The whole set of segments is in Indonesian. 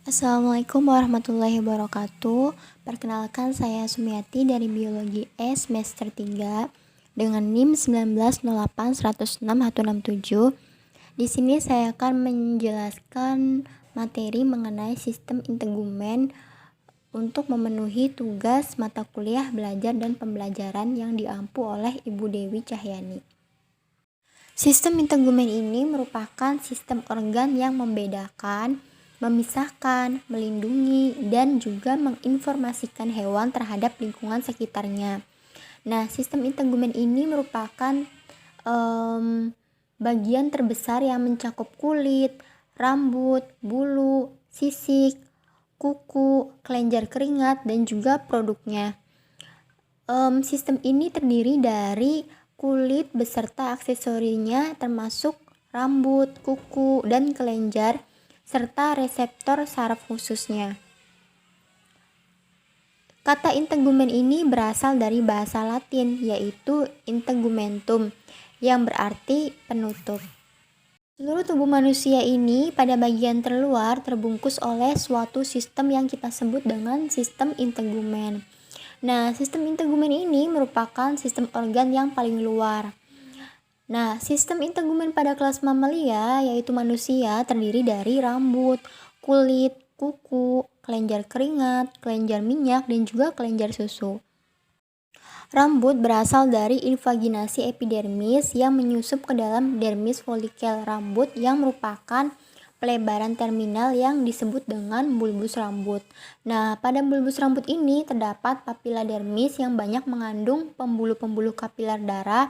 Assalamualaikum warahmatullahi wabarakatuh. Perkenalkan, saya Sumiati dari Biologi E semester 3 dengan NIM 1908106-167. Di sini saya akan menjelaskan materi mengenai sistem integumen untuk memenuhi tugas mata kuliah belajar dan pembelajaran yang diampu oleh Ibu Dewi Cahyani. Sistem integumen ini merupakan sistem organ yang membedakan, memisahkan, melindungi, dan juga menginformasikan hewan terhadap lingkungan sekitarnya. Nah, sistem integumen ini merupakan bagian terbesar yang mencakup kulit, rambut, bulu, sisik, kuku, kelenjar keringat, dan juga produknya. Sistem ini terdiri dari kulit beserta aksesorinya termasuk rambut, kuku, dan kelenjar, serta reseptor saraf khususnya. Kata integumen ini berasal dari bahasa Latin, yaitu integumentum, yang berarti penutup. Seluruh tubuh manusia ini pada bagian terluar terbungkus oleh suatu sistem yang kita sebut dengan sistem integumen. Nah, sistem integumen ini merupakan sistem organ yang paling luar. Nah, sistem integumen pada kelas mamalia, yaitu manusia, terdiri dari rambut, kulit, kuku, kelenjar keringat, kelenjar minyak, dan juga kelenjar susu. Rambut berasal dari invaginasi epidermis yang menyusup ke dalam dermis folikel rambut yang merupakan pelebaran terminal yang disebut dengan bulbus rambut. Nah, pada bulbus rambut ini terdapat papila dermis yang banyak mengandung pembuluh-pembuluh kapiler darah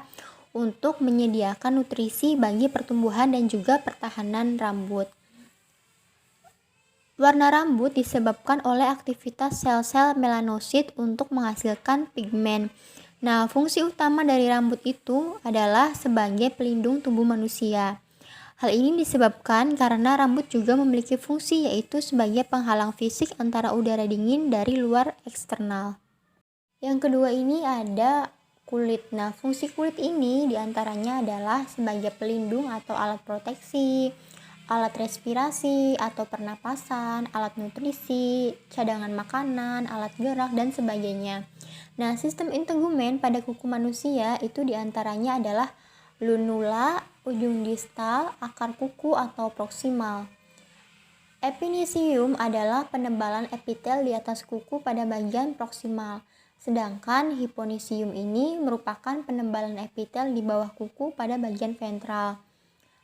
untuk menyediakan nutrisi bagi pertumbuhan dan juga pertahanan rambut. Warna rambut disebabkan oleh aktivitas sel-sel melanosit untuk menghasilkan pigmen. Nah, fungsi utama dari rambut itu adalah sebagai pelindung tubuh manusia. Hal ini disebabkan karena rambut juga memiliki fungsi, yaitu sebagai penghalang fisik antara udara dingin dari luar eksternal. Yang kedua ini ada kulit. Nah, fungsi kulit ini diantaranya adalah sebagai pelindung atau alat proteksi, alat respirasi atau pernapasan, alat nutrisi, cadangan makanan, alat gerak, dan sebagainya. Nah, sistem integumen pada kuku manusia itu diantaranya adalah lunula, ujung distal, akar kuku atau proksimal. Epinisium adalah penebalan epitel di atas kuku pada bagian proksimal, sedangkan hiponisium ini merupakan penebalan epitel di bawah kuku pada bagian ventral.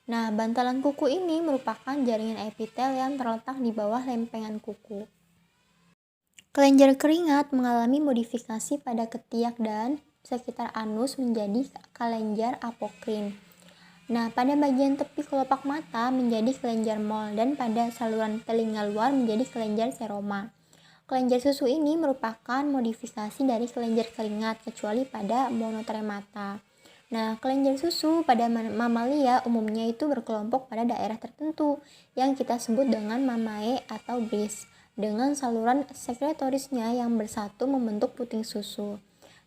Nah, bantalan kuku ini merupakan jaringan epitel yang terletak di bawah lempengan kuku. Kelenjar keringat mengalami modifikasi pada ketiak dan sekitar anus menjadi kelenjar apokrin. Nah, pada bagian tepi kelopak mata menjadi kelenjar mol dan pada saluran telinga luar menjadi kelenjar seroma. Kelenjar susu ini merupakan modifikasi dari kelenjar keringat kecuali pada monotremata. Nah, kelenjar susu pada mamalia umumnya itu berkelompok pada daerah tertentu yang kita sebut dengan mamae atau bris, dengan saluran sekretorisnya yang bersatu membentuk puting susu.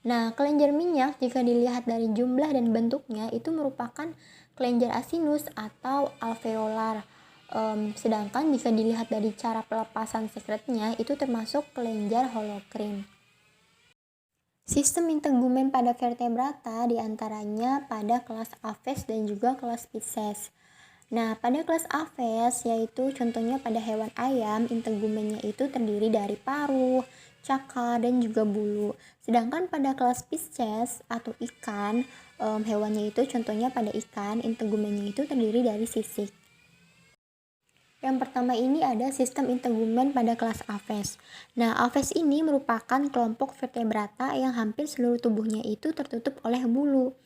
Nah, kelenjar minyak jika dilihat dari jumlah dan bentuknya itu merupakan kelenjar asinus atau alveolar. Sedangkan jika dilihat dari cara pelepasan sekretnya itu termasuk kelenjar holokrin. Sistem integumen pada vertebrata diantaranya pada kelas Aves dan juga kelas Pisces. Nah, pada kelas Aves, yaitu contohnya pada hewan ayam, integumennya itu terdiri dari paruh, cakar, dan juga bulu. Sedangkan pada kelas Pisces atau ikan, hewannya itu contohnya pada ikan, integumennya itu terdiri dari sisik. Yang pertama ini ada sistem integumen pada kelas Aves. Nah, Aves ini merupakan kelompok vertebrata yang hampir seluruh tubuhnya itu tertutup oleh bulu.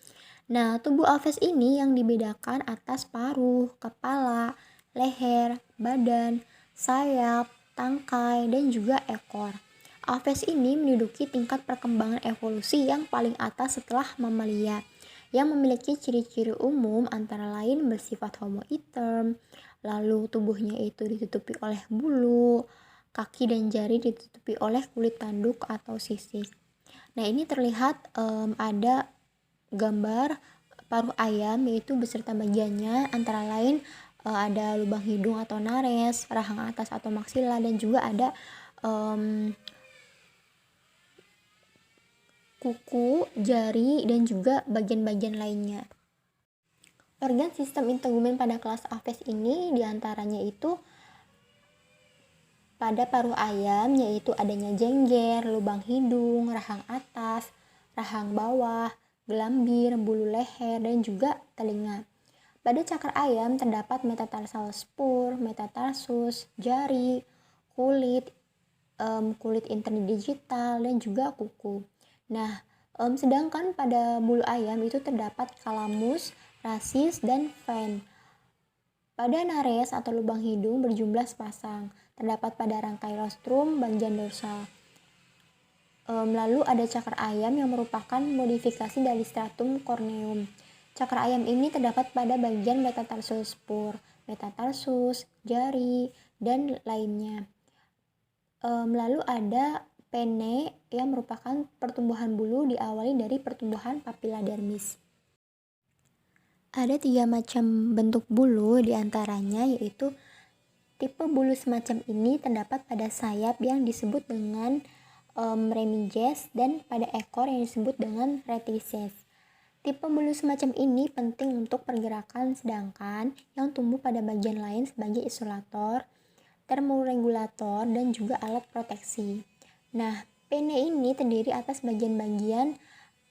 Nah, tubuh Aves ini yang dibedakan atas paruh, kepala, leher, badan, sayap, tangkai, dan juga ekor. Aves ini menduduki tingkat perkembangan evolusi yang paling atas setelah mamalia, yang memiliki ciri-ciri umum antara lain bersifat homoitem, lalu tubuhnya itu ditutupi oleh bulu, kaki dan jari ditutupi oleh kulit tanduk atau sisik. Nah, ini terlihat ada gambar paruh ayam, yaitu beserta bagiannya antara lain ada lubang hidung atau nares, rahang atas atau maksila, dan juga ada kuku, jari, dan juga bagian-bagian lainnya. Organ sistem integumen pada kelas Aves ini diantaranya itu pada paruh ayam, yaitu adanya jengger, lubang hidung, rahang atas, rahang bawah, gelambir, bulu leher, dan juga telinga. Pada cakar ayam terdapat metatarsal spur, metatarsus, jari, kulit, kulit interdigital, dan juga kuku. Nah, sedangkan pada bulu ayam itu terdapat kalamus, rasis, dan ven. Pada nares atau lubang hidung berjumlah sepasang, terdapat pada rangkai rostrum bagian dorsal. Lalu ada cakar ayam yang merupakan modifikasi dari stratum corneum. Cakar ayam ini terdapat pada bagian metatarsus spur, metatarsus, jari, dan lainnya. Lalu ada pene yang merupakan pertumbuhan bulu diawali dari pertumbuhan papila dermis. Ada 3 macam bentuk bulu, diantaranya yaitu tipe bulu semacam ini terdapat pada sayap yang disebut dengan remiges dan pada ekor yang disebut dengan retices. Tipe bulu semacam ini penting untuk pergerakan, sedangkan yang tumbuh pada bagian lain sebagai isolator, termoregulator, dan juga alat proteksi. Nah, pene ini terdiri atas bagian-bagian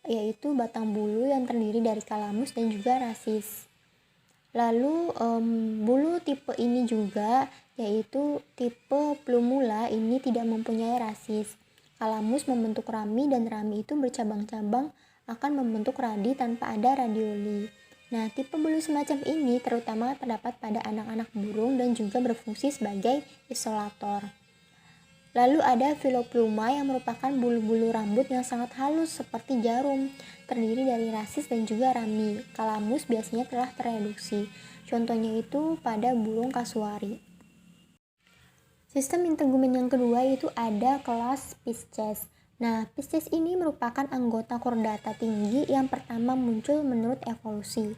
yaitu batang bulu yang terdiri dari kalamus dan juga rasis. Lalu bulu tipe ini juga yaitu tipe plumula ini tidak mempunyai rasis. Kalamus membentuk rami dan rami itu bercabang-cabang akan membentuk radi tanpa ada radioli. Nah, tipe bulu semacam ini terutama terdapat pada anak-anak burung dan juga berfungsi sebagai isolator. Lalu ada filopluma yang merupakan bulu-bulu rambut yang sangat halus seperti jarum, terdiri dari rasis dan juga rami. Kalamus biasanya telah tereduksi. Contohnya itu pada burung kasuari. Sistem integumen yang kedua itu ada kelas Pisces. Nah, Pisces ini merupakan anggota kordata tinggi yang pertama muncul menurut evolusi.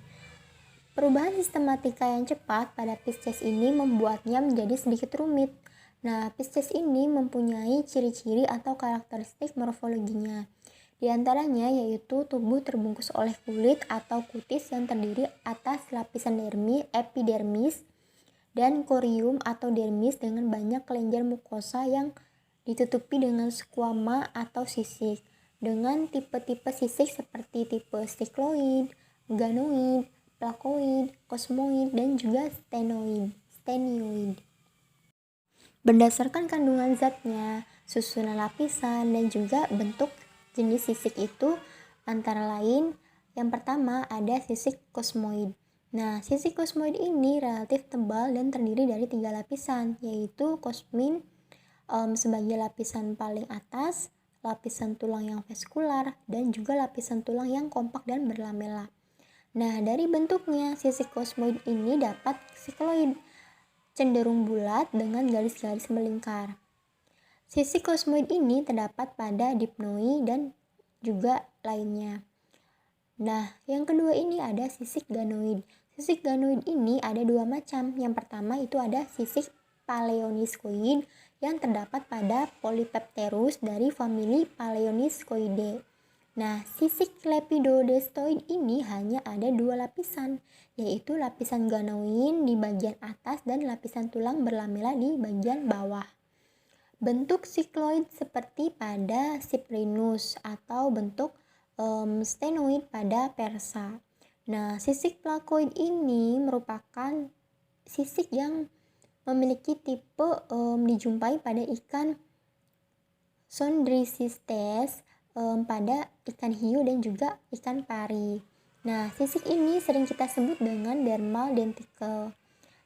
Perubahan sistematika yang cepat pada Pisces ini membuatnya menjadi sedikit rumit. Nah, Pisces ini mempunyai ciri-ciri atau karakteristik morfologinya. Di antaranya yaitu tubuh terbungkus oleh kulit atau kutis yang terdiri atas lapisan epidermis dan corium atau dermis dengan banyak kelenjar mukosa yang ditutupi dengan squama atau sisik, dengan tipe-tipe sisik seperti tipe stikloid, ganoid, plakoid, kosmoid, dan juga stenioid. Berdasarkan kandungan zatnya, susunan lapisan, dan juga bentuk jenis sisik itu antara lain yang pertama ada sisik kosmoid. Nah, sisik kosmoid ini relatif tebal dan terdiri dari 3 lapisan, yaitu kosmin sebagai lapisan paling atas, lapisan tulang yang vaskular, dan juga lapisan tulang yang kompak dan berlamela. Nah, dari bentuknya, sisik kosmoid ini dapat sikloid, cenderung bulat dengan garis-garis melingkar. Sisik kosmoid ini terdapat pada dipnoi dan juga lainnya. Nah, yang kedua ini ada sisik ganoid. Sisik ganoid ini ada 2 macam. Yang pertama itu ada sisik paleoniskoid yang terdapat pada Polypepterus dari famili Paleoniskoidae. Nah, sisik lepidodestoid ini hanya ada 2 lapisan, yaitu lapisan ganoid di bagian atas dan lapisan tulang berlamela di bagian bawah. Bentuk sikloid seperti pada Cyprinus atau bentuk stenoid pada Persa. Nah, sisik plakoid ini merupakan sisik yang memiliki tipe dijumpai pada ikan Chondrichthyes, pada ikan hiu dan juga ikan pari. Nah, sisik ini sering kita sebut dengan dermal denticle.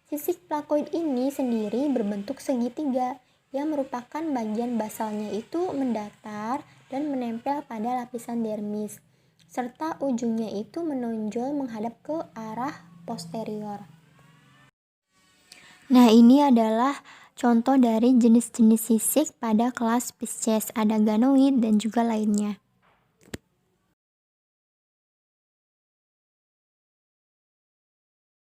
Sisik plakoid ini sendiri berbentuk segitiga yang merupakan bagian basalnya itu mendatar dan menempel pada lapisan dermis, serta ujungnya itu menonjol menghadap ke arah posterior. Nah, ini adalah contoh dari jenis-jenis sisik pada kelas Pisces, ada ganoid dan juga lainnya.